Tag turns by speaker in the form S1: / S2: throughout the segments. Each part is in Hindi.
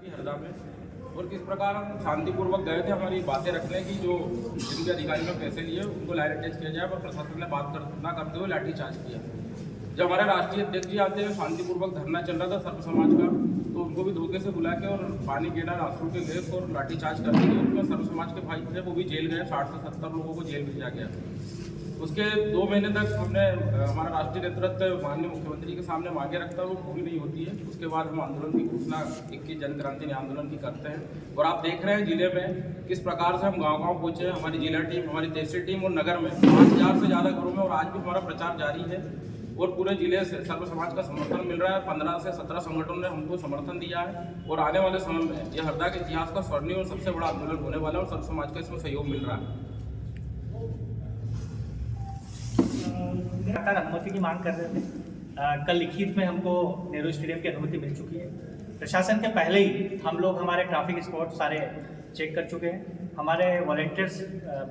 S1: हरदा में और किस प्रकार हम शांतिपूर्वक गए थे हमारी बातें रखने की। जो जिनके अधिकारी ने पैसे लिए उनको लाइन अटैच किया जाए और प्रशासन ने बात ना करते हुए लाठीचार्ज किया। जब हमारे राष्ट्रीय अध्यक्ष जी आते हैं, शांतिपूर्वक धरना चल रहा था सर्व समाज का, तो उनको भी धोखे से बुला के और पानी गेड़ा, आंसू के गैस और लाठीचार्ज कर दिए। उनमें सर्व समाज के भाई थे, वो भी जेल गए। 60 से 70 लोगों को जेल भेजा गया। उसके 2 महीने तक हमने हमारा राष्ट्रीय नेतृत्व माननीय मुख्यमंत्री के सामने मांगे रखता है, वो पूरी नहीं होती है। उसके बाद हम आंदोलन की घोषणा 21 जन क्रांति आंदोलन की करते हैं। और आप देख रहे हैं जिले में किस प्रकार से हम गांव-गांव पहुंचे हैं। हमारी जिला टीम, हमारी तहसील टीम और नगर में 5000 से ज़्यादा घरों में, और आज भी हमारा प्रचार जारी है। और पूरे जिले से सर्व समाज का समर्थन मिल रहा है। 15 से 17 संगठनों ने हमको समर्थन दिया है। और आने वाले समय में यह हरदा के इतिहास का स्वर्णिम और सबसे बड़ा आंदोलन होने वाला है और सर्व समाज का इसमें सहयोग मिल रहा है।
S2: लगातार अनुमति की मांग कर रहे थे। कल लिखित में हमको नेहरू स्टेडियम की अनुमति मिल चुकी है। प्रशासन के पहले ही हम लोग हमारे ट्रैफिक स्पॉट सारे चेक कर चुके हैं। हमारे वॉलंटियर्स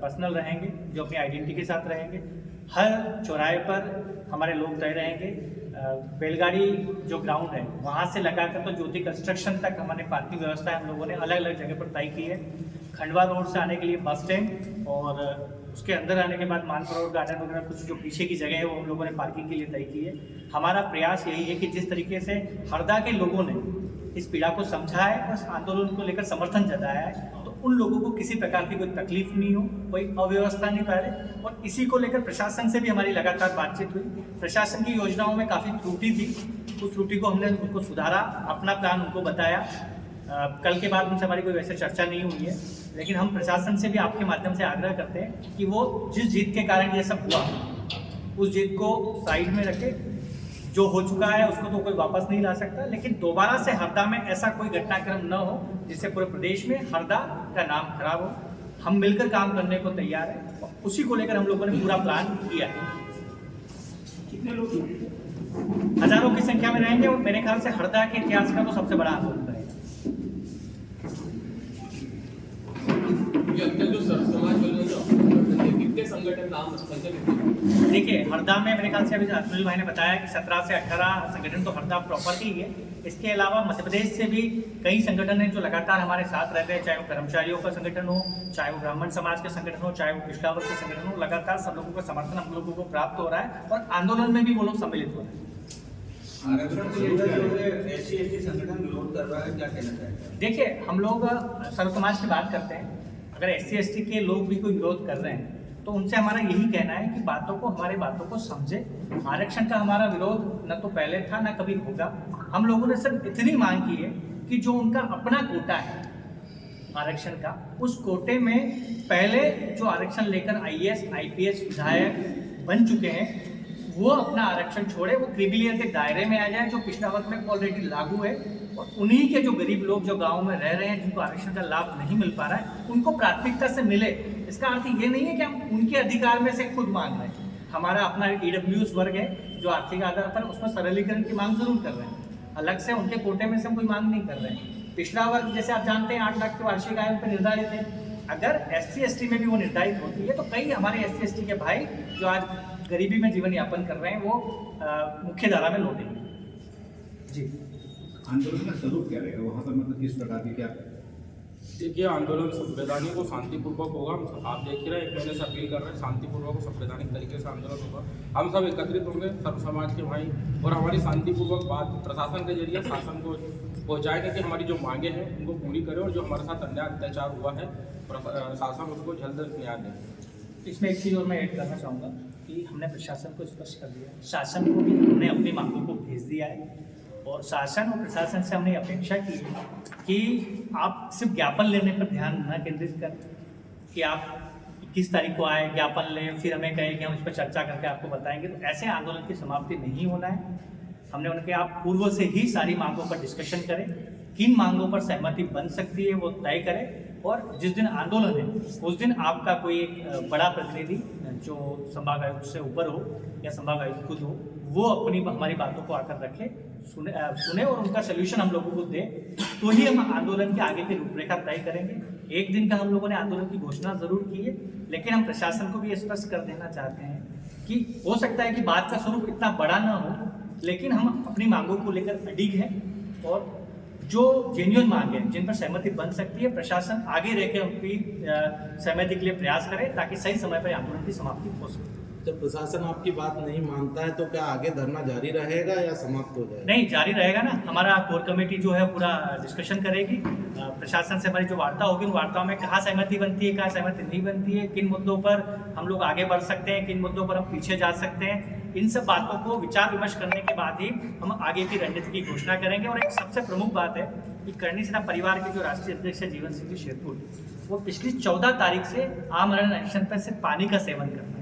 S2: पर्सनल रहेंगे जो अपनी आइडेंटिटी के साथ रहेंगे। हर चौराहे पर हमारे लोग तय रहेंगे। बैलगाड़ी जो ग्राउंड है वहाँ से लगाकर तो ज्योति कंस्ट्रक्शन तक हमारे पार्किंग व्यवस्था हम लोगों ने अलग अलग जगह पर तय की है। खंडवा रोड से आने के लिए बस स्टैंड और उसके अंदर आने के बाद मानसरोवर गार्डन वगैरह कुछ जो पीछे की जगह है वो हम लोगों ने पार्किंग के लिए तय की है। हमारा प्रयास यही है कि जिस तरीके से हरदा के लोगों ने इस पीड़ा को समझा है और इस आंदोलन को लेकर समर्थन जताया है, तो उन लोगों को किसी प्रकार की कोई तकलीफ नहीं हो, कोई अव्यवस्था नहीं फैले। और इसी को लेकर प्रशासन से भी हमारी लगातार बातचीत हुई। प्रशासन की योजनाओं में काफ़ी त्रुटि थी, उस त्रुटि को हमने उनको सुधारा, अपना प्लान उनको बताया। कल के बाद उनसे हमारी कोई वैसे चर्चा नहीं हुई है, लेकिन हम प्रशासन से भी आपके माध्यम से आग्रह करते हैं कि वो जिस जीत के कारण ये सब हुआ उस जीत को साइड में रखे। जो हो चुका है उसको तो कोई वापस नहीं ला सकता, लेकिन दोबारा से हरदा में ऐसा कोई घटनाक्रम न हो जिससे पूरे प्रदेश में हरदा का नाम खराब हो। हम मिलकर काम करने को तैयार हैं और उसी को लेकर हम लोगों ने पूरा प्लान किया है।
S3: कितने लोग?
S2: हजारों की संख्या में रहेंगे और मेरे ख्याल से हरदा के इतिहास का तो सबसे बड़ा आंदोलन रहेगा।
S3: जो समाज कितने संगठन नाम
S2: देखिए, हरदा में मेरे ख्याल से अभी सुनील भाई ने बताया कि 17 से 18 संगठन तो हरदा प्रॉपर ही है। इसके अलावा मध्य प्रदेश से भी कई संगठन हैं जो लगातार हमारे साथ रहते हैं, चाहे वो कर्मचारियों का संगठन हो, चाहे वो ब्राह्मण समाज के संगठन हो, चाहे वो पिछड़ा वर्ग के संगठन हो। लगातार सब लोगों का समर्थन हम लोगों को प्राप्त हो रहा है और आंदोलन में भी वो लोग सम्मिलित हो रहे हैं।
S4: संगठन विरोध कर रहा है, क्या कहना चाहेंगे?
S2: देखिए, हम लोग सर्व समाज की बात करते हैं। अगर SC/ST के लोग भी कोई विरोध कर रहे हैं तो उनसे हमारा यही कहना है कि हमारे बातों को समझे। आरक्षण का हमारा विरोध न तो पहले था न कभी होगा। हम लोगों ने सिर्फ इतनी मांग की है कि जो उनका अपना कोटा है आरक्षण का, उस कोटे में पहले जो आरक्षण लेकर IAS IPS विधायक बन चुके हैं वो अपना आरक्षण छोड़े, वो क्रिमिलियर के दायरे में आ जाए जो पिछड़ा वर्ग में ऑलरेडी लागू है। और उन्हीं के जो गरीब लोग जो गाँव में रह रहे हैं, जिनको आरक्षण का लाभ नहीं मिल पा रहा है, उनको प्राथमिकता से मिले। इसका अर्थ ये नहीं है कि हम उनके अधिकार में से खुद मांग रहे हैं। हमारा अपना EWS वर्ग है जो आर्थिक आधार पर, उसमें सरलीकरण की मांग जरूर कर रहे हैं। अलग से उनके कोटे में से हम कोई मांग नहीं कर रहे हैं। पिछड़ा वर्ग जैसे आप जानते हैं 8 लाख की वार्षिक आय उन पर निर्धारित है। अगर SC/ST में भी वो निर्धारित होती है तो कई हमारे SC/ST के भाई जो आज गरीबी में जीवन यापन कर रहे हैं वो मुख्य धारा में लौटेंगे। जी,
S4: आंदोलन का स्वरूप क्या रहेगा वहाँ पर, मतलब किस प्रकार की क्या?
S1: देखिए, आंदोलन संवैधानिक और शांतिपूर्वक होगा। आप देख ही रहे हैं, एक महीने से अपील कर रहे हैं, शांतिपूर्वक और संवैधानिक तरीके से आंदोलन होगा। हम सब एकत्रित होंगे, सर्व समाज के भाई, और हमारी शांतिपूर्वक बात प्रशासन के जरिए शासन को पहुँचाएंगे कि हमारी जो मांगे हैं उनको पूरी करें और जो हमारे साथ अन्याय अत्याचार हुआ है शासन उसको जल्द न्याय दें।
S2: इसमें एक चीज़ और मैं ऐड करना चाहूँगा कि हमने प्रशासन को स्पष्ट कर दिया, शासन को भी हमने अपनी मांगों को भेज दिया है। और शासन और प्रशासन से हमने अपेक्षा की है कि आप सिर्फ ज्ञापन लेने पर ध्यान न केंद्रित करें कि आप 21 तारीख को आए, ज्ञापन लें, फिर हमें कहें कि हम इस पर चर्चा करके आपको बताएंगे। तो ऐसे आंदोलन की समाप्ति नहीं होना है। हमने उनके आप पूर्व से ही सारी मांगों पर डिस्कशन करें, किन मांगों पर सहमति बन सकती है वो तय करें। और जिस दिन आंदोलन है उस दिन आपका कोई एक बड़ा प्रतिनिधि जो संभाग आयुक्त से ऊपर हो या संभाग आयुक्त खुद हो, वो अपनी हमारी बातों को आकर रखे, सुने और उनका सोल्यूशन हम लोगों को दे, तो ही हम आंदोलन के आगे की रूपरेखा तय करेंगे। एक दिन का हम लोगों ने आंदोलन की घोषणा जरूर की है, लेकिन हम प्रशासन को भी स्पष्ट कर देना चाहते हैं कि हो सकता है कि बात का स्वरूप इतना बड़ा ना हो, लेकिन हम अपनी मांगों को लेकर अडिग हैं और जो जेन्युइन मांग है, जिन पर सहमति बन सकती है, प्रशासन आगे रह के उनकी सहमति के लिए प्रयास करे ताकि सही समय पर आंदोलन की समाप्ति हो सके।
S5: जब प्रशासन आपकी बात नहीं मानता है तो क्या आगे धरना जारी रहेगा या समाप्त हो जाएगा?
S2: नहीं, जारी रहेगा ना। हमारा कोर कमेटी जो है पूरा डिस्कशन करेगी। प्रशासन से हमारी जो वार्ता होगी, उन वार्ताओं में कहाँ सहमति बनती है, कहाँ सहमति नहीं बनती है, किन मुद्दों पर हम लोग आगे बढ़ सकते हैं, किन मुद्दों पर हम पीछे जा सकते हैं, इन सब बातों को विचार विमर्श करने के बाद ही हम आगे की रणनीति की घोषणा करेंगे। और एक सबसे प्रमुख बात है कि करणी सेना परिवार के जो राष्ट्रीय अध्यक्ष है जीवन सिंह जी शेरपुर, वो पिछली 14 तारीख से आमरण अनशन पर सिर्फ पानी का सेवन करते हैं।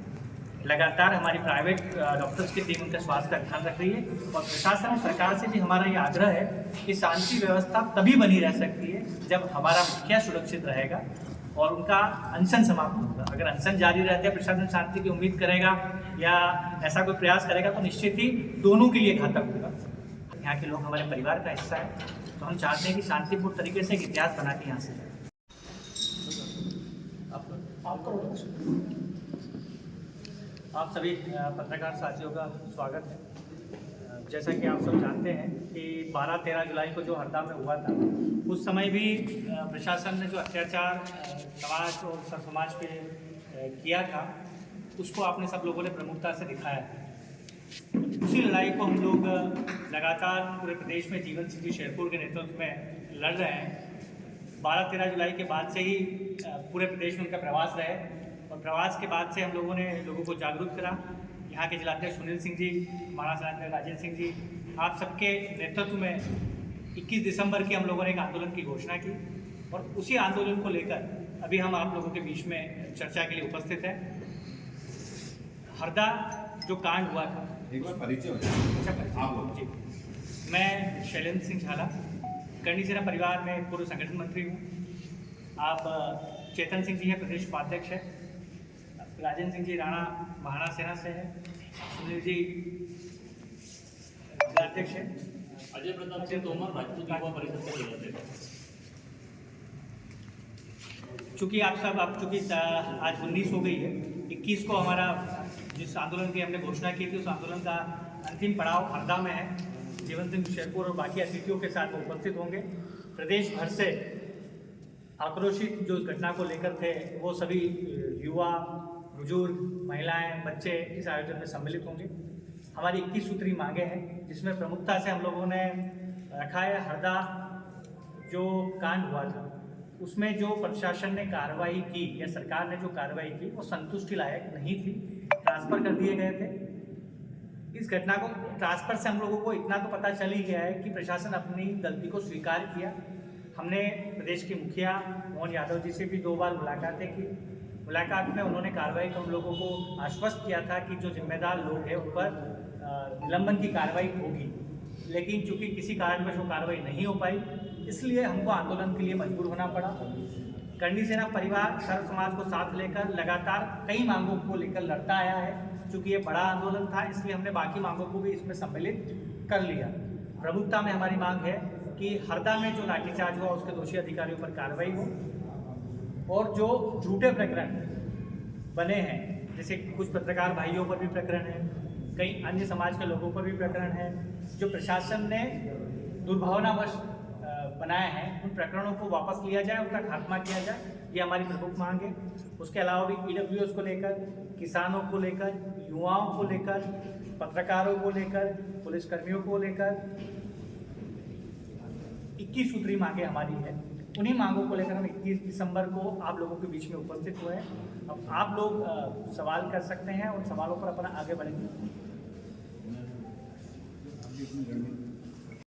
S2: लगातार हमारी प्राइवेट डॉक्टर्स की टीम उनके स्वास्थ्य का ध्यान रख रही है। और प्रशासन और सरकार से भी हमारा ये आग्रह है कि शांति व्यवस्था तभी बनी रह सकती है जब हमारा मुखिया सुरक्षित रहेगा और उनका अनशन समाप्त होगा। अगर अनशन जारी रहते, प्रशासन शांति की उम्मीद करेगा या ऐसा कोई प्रयास करेगा तो निश्चित ही दोनों के लिए घातक होगा। यहाँ के लोग हमारे परिवार का हिस्सा है, तो हम चाहते हैं कि शांतिपूर्ण तरीके से एक इतिहास बना के यहाँ से जाए। आप सभी पत्रकार साथियों का स्वागत है। जैसा कि आप सब जानते हैं कि 12-13 जुलाई को जो हरदा में हुआ था, उस समय भी प्रशासन ने जो अत्याचार समाज और सर समाज पे किया था, उसको आपने सब लोगों ने प्रमुखता से दिखाया है। उसी लड़ाई को हम लोग लगातार पूरे प्रदेश में जीवन सिंह जी शेरपुर के नेतृत्व में लड़ रहे हैं। 12-13 जुलाई के बाद से ही पूरे प्रदेश में उनका प्रवास रहे और प्रवास के बाद से हम लोगों ने लोगों को जागरूक करा। यहाँ के जिलाध्यक्ष सुनील सिंह जी, महाराणा सेनाध्यक्ष राजेंद्र सिंह जी, आप सबके नेतृत्व में 21 दिसंबर की हम लोगों ने एक आंदोलन की घोषणा की और उसी आंदोलन को लेकर अभी हम आप लोगों के बीच में चर्चा के लिए उपस्थित हैं। हरदा जो कांड हुआ था,
S4: एक बार परिचय हो जाए। आप
S2: जी, मैं शैलेंद्र सिंह झाला, करणी सेना परिवार में पूर्व संगठन मंत्री हूँ। आप चेतन सिंह जी हैं, प्रदेश उपाध्यक्ष है। राजेंद्र सिंह जी राणा महाराणा सेना से है। सुनील जी जिलाध्यक्ष है।
S3: अजय प्रताप सिंह तोमर राजपूत युवा परिषद के सदस्य।
S2: चूँकि आप सब चूँकि आज 19 हो गई है, 21 को हमारा जिस आंदोलन की हमने घोषणा की थी, उस आंदोलन का अंतिम पड़ाव हरदा में है। जीवन सिंह शेरपुर और बाकी अतिथियों के साथ उपस्थित होंगे। प्रदेश भर से आक्रोशित जो इस घटना को लेकर थे, वो सभी युवा, बुजुर्ग, महिलाएं, बच्चे इस आयोजन में सम्मिलित होंगे। हमारी 21 सूत्री मांगे हैं, जिसमें प्रमुखता से हम लोगों ने रखा है हरदा जो कांड हुआ था, उसमें जो प्रशासन ने कार्रवाई की या सरकार ने जो कार्रवाई की, वो संतुष्टि लायक नहीं थी। ट्रांसफ़र कर दिए गए थे। इस घटना को ट्रांसफ़र से हम लोगों को इतना तो पता चल ही गया है कि प्रशासन अपनी गलती को स्वीकार किया। हमने प्रदेश के मुखिया मोहन यादव जी से भी 2 बार मुलाकातें की। मुलाकात में उन्होंने कार्रवाई को हम लोगों को आश्वस्त किया था कि जो जिम्मेदार लोग हैं उन पर निलंबन की कार्रवाई होगी, लेकिन चूंकि किसी कारणवश वो कार्रवाई नहीं हो पाई, इसलिए हमको आंदोलन के लिए मजबूर होना पड़ा। करणी सेना परिवार सर्व समाज को साथ लेकर लगातार कई मांगों को लेकर लड़ता आया है। चूँकि ये बड़ा आंदोलन था, इसलिए हमने बाकी मांगों को भी इसमें सम्मिलित कर लिया। प्रमुखता में हमारी मांग है कि हरदा में जो लाठीचार्ज हुआ उसके दोषी अधिकारियों पर कार्रवाई हो और जो झूठे प्रकरण बने हैं, जैसे कुछ पत्रकार भाइयों पर भी प्रकरण है, कई अन्य समाज के लोगों पर भी प्रकरण है, जो प्रशासन ने दुर्भावनावश बनाए हैं, उन प्रकरणों को वापस लिया जाए, उनका खात्मा किया जाए, ये हमारी प्रमुख मांग है। उसके अलावा भी ईडब्ल्यूएस को लेकर, किसानों को लेकर, युवाओं को लेकर, पत्रकारों को लेकर, पुलिसकर्मियों को लेकर 21 सूत्री मांगे हमारी है। उन्हीं मांगों को लेकर हम 21 दिसंबर को आप लोगों के बीच में उपस्थित हुए हैं। अब आप लोग सवाल कर सकते हैं और सवालों पर अपना आगे बढ़ेंगे।